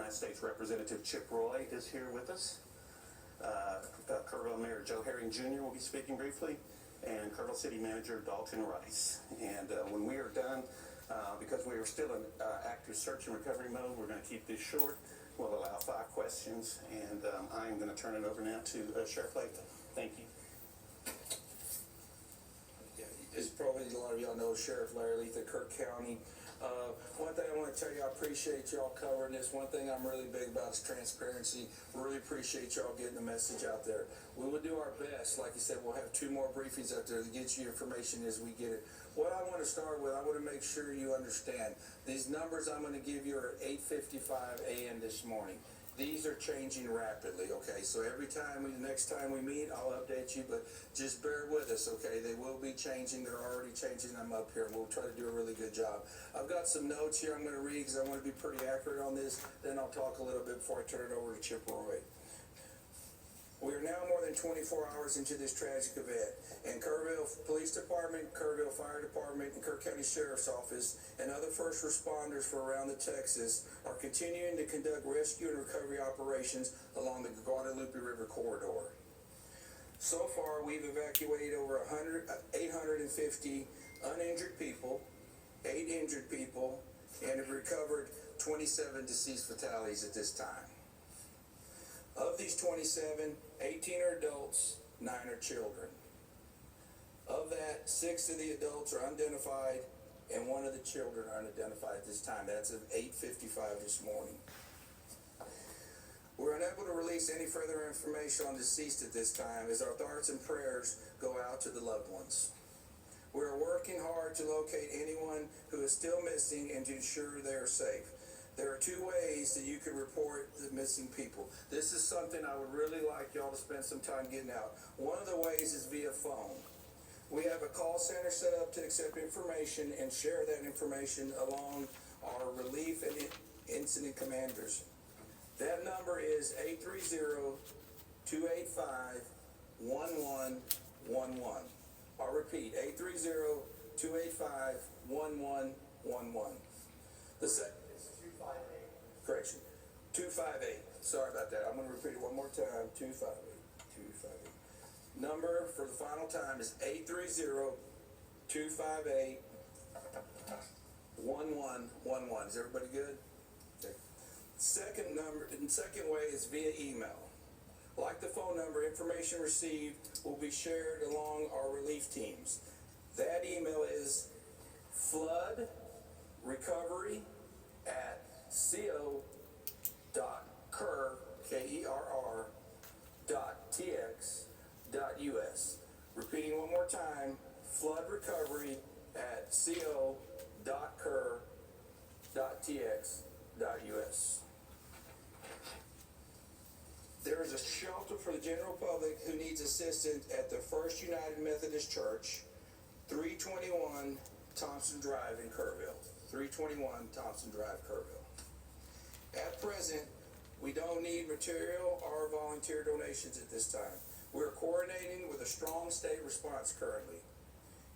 United States Representative Chip Roy is here with us. Kerrville Mayor Joe Herring Jr. will be speaking briefly, and Kerrville City Manager Dalton Rice. And when we are done, because we are still in active search and recovery mode, we're going to keep this short. We'll allow 5 questions, and I'm going to turn it over now to Sheriff Latham. Thank you. As probably a lot of y'all know, Sheriff Larry Leath of Kirk County. One thing I want to tell you, I appreciate y'all covering this. One thing I'm really big about is transparency. Really appreciate y'all getting the message out there. We will do our best. Like you said, we'll have 2 more briefings out there to get you information as we get it. What I want to start with, I want to make sure you understand. These numbers I'm going to give you are 8:55 a.m. this morning. These are changing rapidly, okay? So every time the next time we meet, I'll update you, but just bear with us, okay? They will be changing. They're already changing them up here, and we'll try to do a really good job. I've got some notes here I'm going to read because I want to be pretty accurate on this. Then I'll talk a little bit before I turn it over to Chip Roy. We are now more than 24 hours into this tragic event, and Kerrville Police Department, Kerrville Fire Department, and Kirk County Sheriff's Office, and other first responders from around the Texas are continuing to conduct rescue and recovery operations along the Guadalupe River corridor. So far, we've evacuated over 850 uninjured people, 8 injured people, and have recovered 27 deceased fatalities at this time. Of these 27, 18 are adults, 9 are children. Of that, 6 of the adults are unidentified, and 1 of the children are unidentified at this time. That's at 8:55 this morning. We're unable to release any further information on deceased at this time, as our thoughts and prayers go out to the loved ones. We are working hard to locate anyone who is still missing and to ensure they are safe. There are 2 ways that you can report the missing people. This is something I would really like y'all to spend some time getting out. One of the ways is via phone. We have a call center set up to accept information and share that information along our relief and incident commanders. That number is 830-285-1111. I'll repeat, 830-285-1111. The second correction, 258. Sorry about that. I'm going to repeat it one more time. 258. 258. Number for the final time is 830-258-1111. Is everybody good? Okay. Second way is via email. Like the phone number, information received will be shared along our relief teams. That email is floodrecovery@co.tx.us. Repeating one more time, floodrecovery@co.tx.us. There is a shelter for the general public who needs assistance at the First United Methodist Church, 321 Thompson Drive in Kerrville. 321 Thompson Drive, Kerrville. At present, we don't need material or volunteer donations at this time. We're coordinating with a strong state response currently.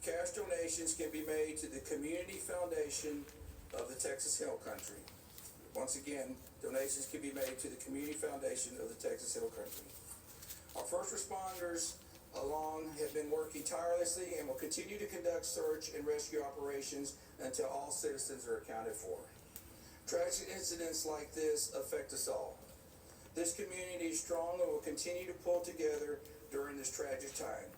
Cash donations can be made to the Community Foundation of the Texas Hill Country. Once again, donations can be made to the Community Foundation of the Texas Hill Country. Our first responders along have been working tirelessly and will continue to conduct search and rescue operations until all citizens are accounted for. Tragic incidents like this affect us all. This community is strong and will continue to pull together during this tragic time.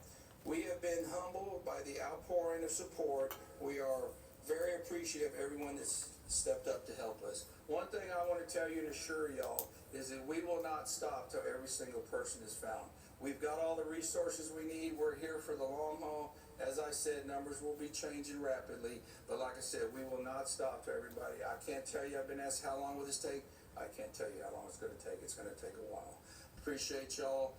We have been humbled by the outpouring of support. We are very appreciative of everyone that's stepped up to help us. One thing I want to tell you and assure y'all is that we will not stop till every single person is found. We've got all the resources we need. We're here for the long haul. As I said, numbers will be changing rapidly, but like I said, we will not stop till everybody. I can't tell you, I've been asked how long will this take? I can't tell you how long it's going to take. It's going to take a while. Appreciate y'all.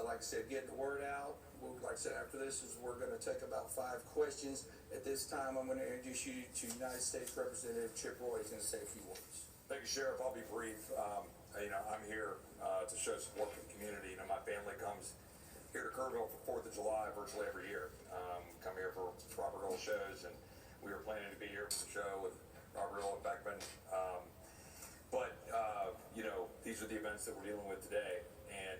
Like I said, getting the word out. Like I said, after this we're going to take about 5 questions. At this time, I'm going to introduce you to United States Representative Chip Roy. He's going to say a few words. Thank you, Sheriff. I'll be brief. I'm here to show support for the community. My family comes here to Kerrville for 4th of July virtually every year. Come here for Robert Earl shows, and we were planning to be here for the show with Robert Earl and Beckman. these are the events that we're dealing with today, and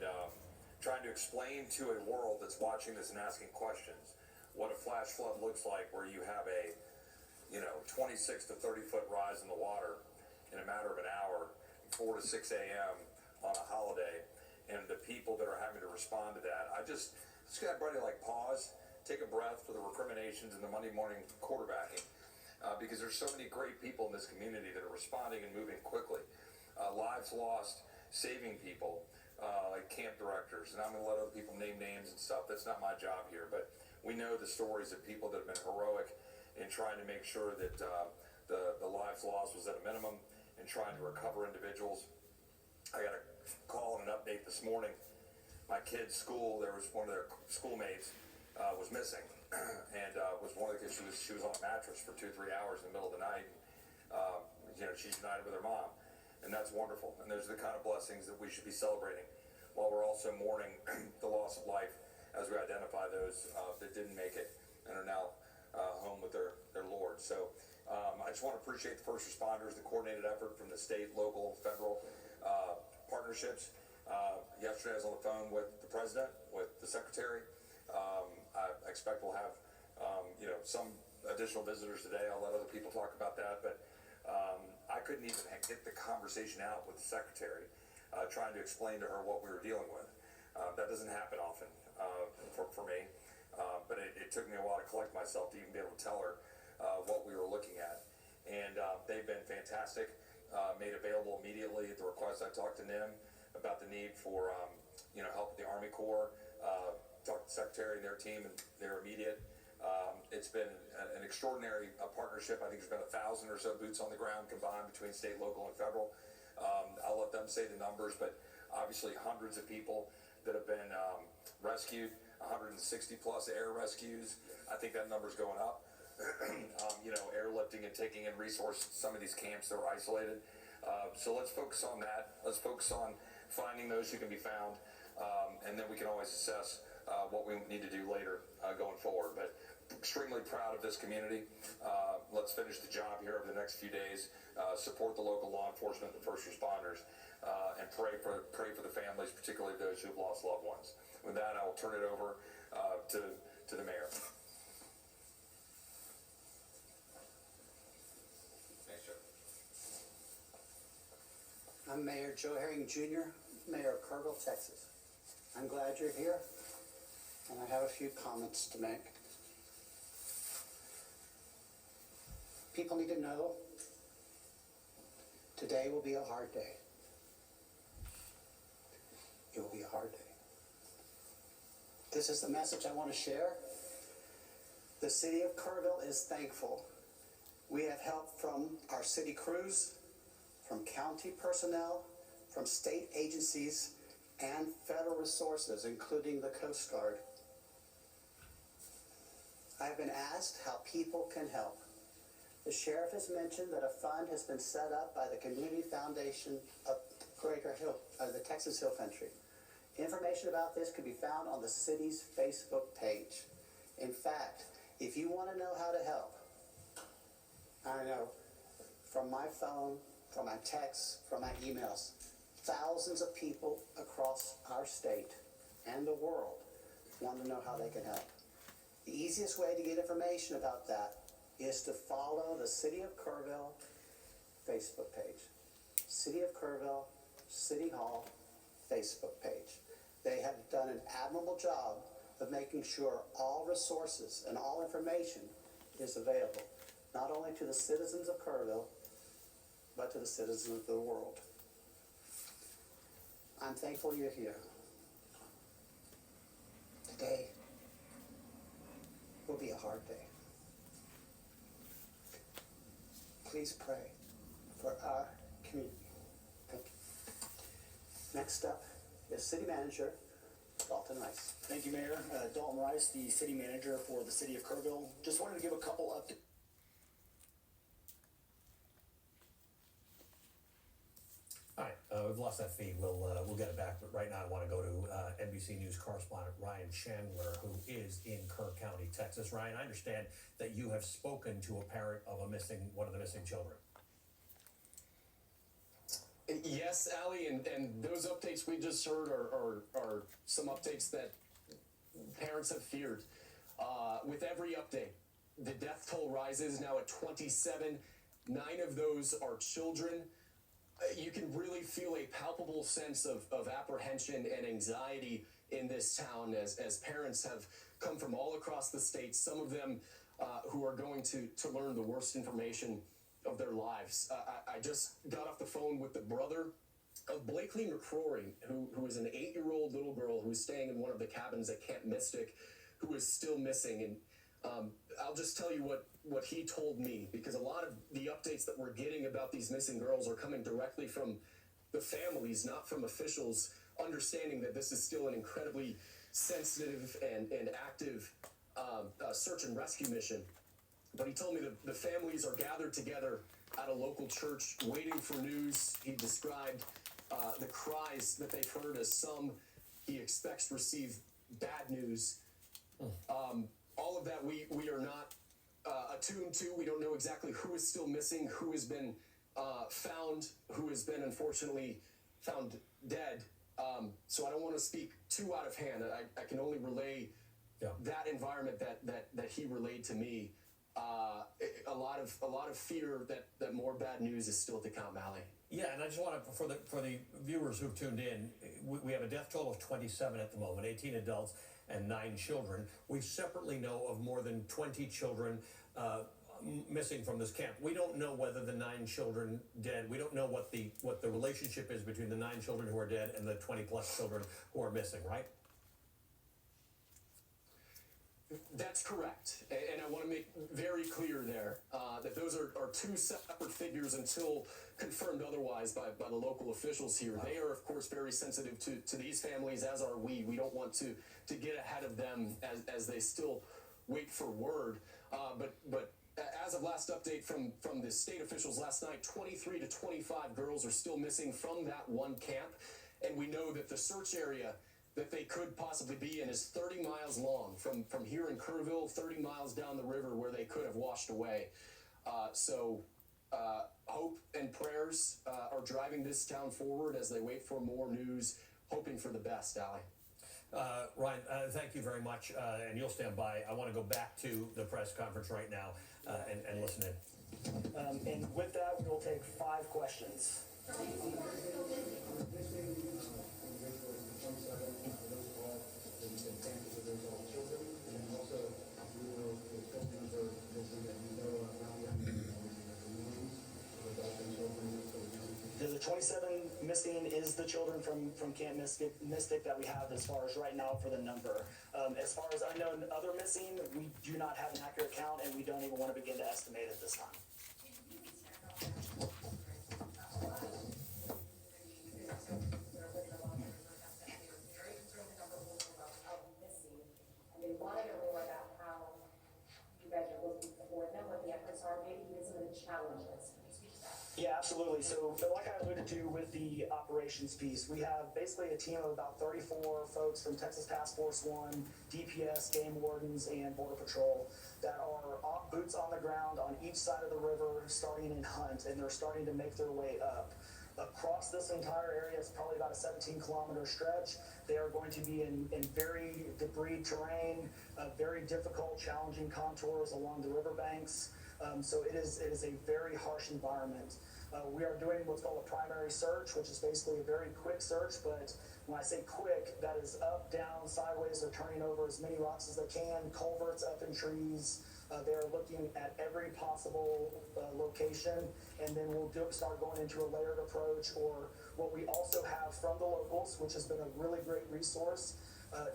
trying to explain to a world that's watching this and asking questions what a flash flood looks like, where you have a 26 to 30 foot rise in the water in a matter of an hour, 4 to 6 a.m. on a holiday, and the people that are having to respond to that. I just got everybody like pause, take a breath for the recriminations and the Monday morning quarterbacking, because there's so many great people in this community that are responding and moving quickly. Lives lost, saving people, like camp directors, and I'm going to let other people name names and stuff. That's not my job here, but we know the stories of people that have been heroic in trying to make sure that the lives lost was at a minimum, and trying to recover individuals. I got a call and an update this morning. My kid's school, there was one of their schoolmates was missing, and was one of the kids. She was on a mattress for 2-3 hours in the middle of the night. She's united with her mom, and that's wonderful. And those are the kind of blessings that we should be celebrating, while we're also mourning the loss of life as we identify those that didn't make it and are now home with their Lord. So I just want to appreciate the first responders, the coordinated effort from the state, local, federal partnerships. Yesterday I was on the phone with the president, with the secretary. I expect we'll have some additional visitors today. I'll let other people talk about that, but I couldn't even get the conversation out with the secretary, trying to explain to her what we were dealing with. That doesn't happen often for me, but it took me a while to collect myself to even be able to tell her what we were looking at. And they've been fantastic, made available immediately at the request. I talked to NIM about the need for help with the Army Corps, talked to the secretary and their team, and they're immediate. It's been an extraordinary partnership. I think there's been 1,000 or so boots on the ground combined between state, local, and federal. I'll let them say the numbers, but obviously hundreds of people that have been rescued, 160 plus air rescues. I think that number's going up. Airlifting and taking in resources, some of these camps that are isolated. So let's focus on that. Let's focus on finding those who can be found, and then we can always assess what we need to do later going forward. But extremely proud of this community. Let's finish the job here over the next few days. Support the local law enforcement, the first responders, and pray for the families, particularly those who've lost loved ones. With that, I will turn it over to the mayor. Thanks, Joe. I'm Mayor Joe Herring Jr., Mayor of Kerrville, Texas. I'm glad you're here, and I have a few comments to make. People need to know today will be a hard day. It will be a hard day. This is the message I want to share. The city of Kerrville is thankful. We have help from our city crews, from county personnel, from state agencies, and federal resources, including the Coast Guard. I have been asked how people can help. The sheriff has mentioned that a fund has been set up by the Community Foundation of the Texas Hill Country. Information about this can be found on the city's Facebook page. In fact, if you want to know how to help, I know from my phone, from my texts, from my emails, thousands of people across our state and the world want to know how they can help. The easiest way to get information about that is to follow the City of Kerrville Facebook page. City of Kerrville, City Hall Facebook page. They have done an admirable job of making sure all resources and all information is available, not only to the citizens of Kerrville, but to the citizens of the world. I'm thankful you're here. Today will be a hard day. Please pray for our community. Thank you. Next up is City Manager Dalton Rice. Thank you, Mayor. Dalton Rice, the City Manager for the City of Kerrville. Just wanted to give a couple updates. All right, we've lost that feed. We'll get it back. But right now, I want to go to NBC News correspondent Ryan Chandler, who is in Kerr County, Texas. Ryan, I understand that you have spoken to a parent of one of the missing children. Yeah, Yes, Allie, and those updates we just heard are some updates that parents have feared. With every update, the death toll rises now at 27. 9 of those are children. You can really feel a palpable sense of apprehension and anxiety in this town as parents have come from all across the state, some of them who are going to learn the worst information of their lives. I just got off the phone with the brother of Blakely McCrory, who is an 8-year-old little girl who is staying in one of the cabins at Camp Mystic, who is still missing. And I'll just tell you what he told me, because a lot of the updates that we're getting about these missing girls are coming directly from the families, not from officials, understanding that this is still an incredibly sensitive and active search and rescue mission. But he told me that the families are gathered together at a local church waiting for news. He described the cries that they've heard as some he expects receive bad news. All of that we are not attuned to. We don't know exactly who is still missing, who has been found, who has been unfortunately found dead. So I don't want to speak too out of hand. I can only relay that environment that he relayed to me. A lot of fear that more bad news is still to come, Allie. Yeah, and I just want to, for the viewers who've tuned in, we have a death toll of 27 at the moment, 18 adults and 9 children. We separately know of more than 20 children missing from this camp. We don't know whether the 9 children dead. We don't know what the relationship is between the 9 children who are dead and the 20 plus children who are missing, right? That's correct, and I want to make very clear there that those are 2 separate figures until confirmed otherwise by the local officials here. They are, of course, very sensitive to these families, as are we. We don't want to get ahead of them as they still wait for word. But as of last update from the state officials last night, 23 to 25 girls are still missing from that one camp, and we know that the search area that they could possibly be in is 30 miles long from here in Kerrville, 30 miles down the river where they could have washed away. So hope and prayers are driving this town forward as they wait for more news, hoping for the best, Allie. Ryan, thank you very much, and you'll stand by. I want to go back to the press conference right now and listen in. And with that, we will take 5 questions. The 27 missing is the children from Camp Mystic that we have as far as right now for the number. As far as unknown other missing, we do not have an accurate count, and we don't even want to begin to estimate at this time. Challenges. Can you speak to that? Yeah, absolutely. So like I alluded to with the operations piece, we have basically a team of about 34 folks from Texas Task Force 1, DPS, game wardens, and Border Patrol that are boots on the ground on each side of the river, starting in Hunt, and they're starting to make their way up. Across this entire area, it's probably about a 17-kilometer stretch. They are going to be in very debris terrain, very difficult, challenging contours along the riverbanks. So it is a very harsh environment. We are doing what's called a primary search, which is basically a very quick search, but when I say quick, that is up, down, sideways. They're turning over as many rocks as they can, culverts up in trees. They are looking at every possible location, and then we'll start going into a layered approach, or what we also have from the locals, which has been a really great resource.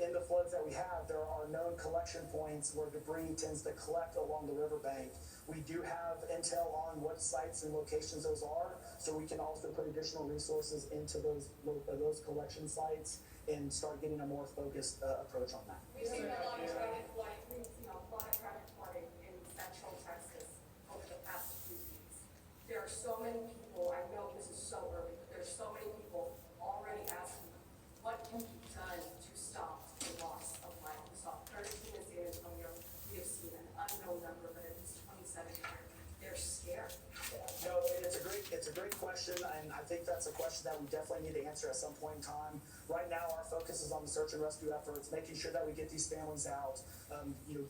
In the floods that we have, there are known collection points where debris tends to collect along the riverbank. We do have intel on what sites and locations those are, so we can also put additional resources into those collection sites and start getting a more focused approach on that. We've seen a lot of traffic flooding in central Texas over the past few weeks. There are so many people, I know this is so early, but there's so many people already asking, what can be done to stop the loss of life? We saw 13 in San Antonio. We have seen an unknown number, but at least 27 here. They're scared. No, it's it's a great question, and I think that's a question that we definitely need to answer at some point in time. Right now, our focus is on the search and rescue efforts, making sure that we get these families out,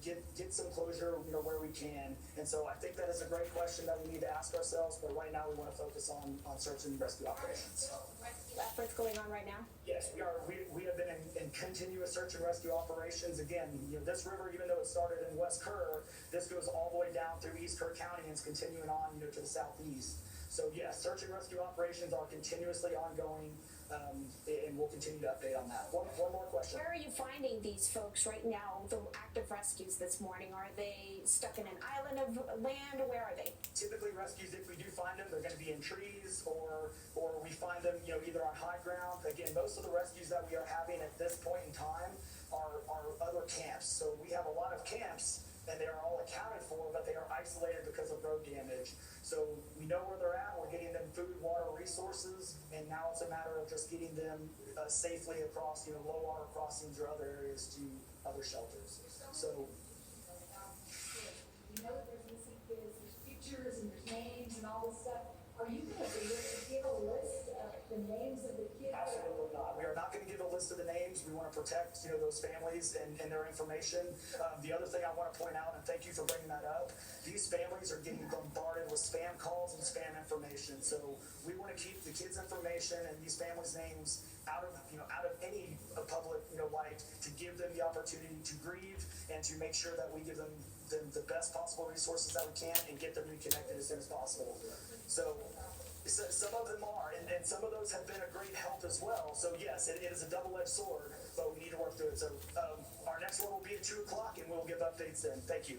get some closure, where we can. And so I think that is a great question that we need to ask ourselves, but right now we want to focus on search and rescue operations. Rescue efforts going on right now? Yes, we are. We have been in continuous search and rescue operations. Again, this river, even though it started in West Kerr, this goes all the way down through East Kerr County and it's continuing on, to the southeast. So yes, search and rescue operations are continuously ongoing, and we'll continue to update on that. One more question. Where are you finding these folks right now, the active rescues this morning? Are they stuck in an island of land? Where are they? Typically rescues, if we do find them, they're going to be in trees or we find them, either on high ground. Again, most of the rescues that we are having at this point in time are other camps. So we have a lot of camps and they are all accounted for, but they are isolated because of road damage. So we know where they're at, we're getting them food, water, resources, and now it's a matter of just getting them safely across, low water crossings or other areas to other shelters. So you know that there's missing kids, there's pictures and there's names and all this stuff. Are you gonna be able to give a list of the names of the kids? absolutely not. We are not going to give a list of the names. We want to protect, those families and their information. The other thing I want to point out, and thank you for bringing that up, these families are getting bombarded with spam calls and spam information. So we want to keep the kids' information and these families' names out of any public, light, to give them the opportunity to grieve and to make sure that we give them the best possible resources that we can and get them reconnected as soon as possible. So some of them are, and some of those have been a great help as well. So yes, it is a double-edged sword, but we need to work through it. So our next one will be at 2 o'clock, and we'll give updates then. Thank you.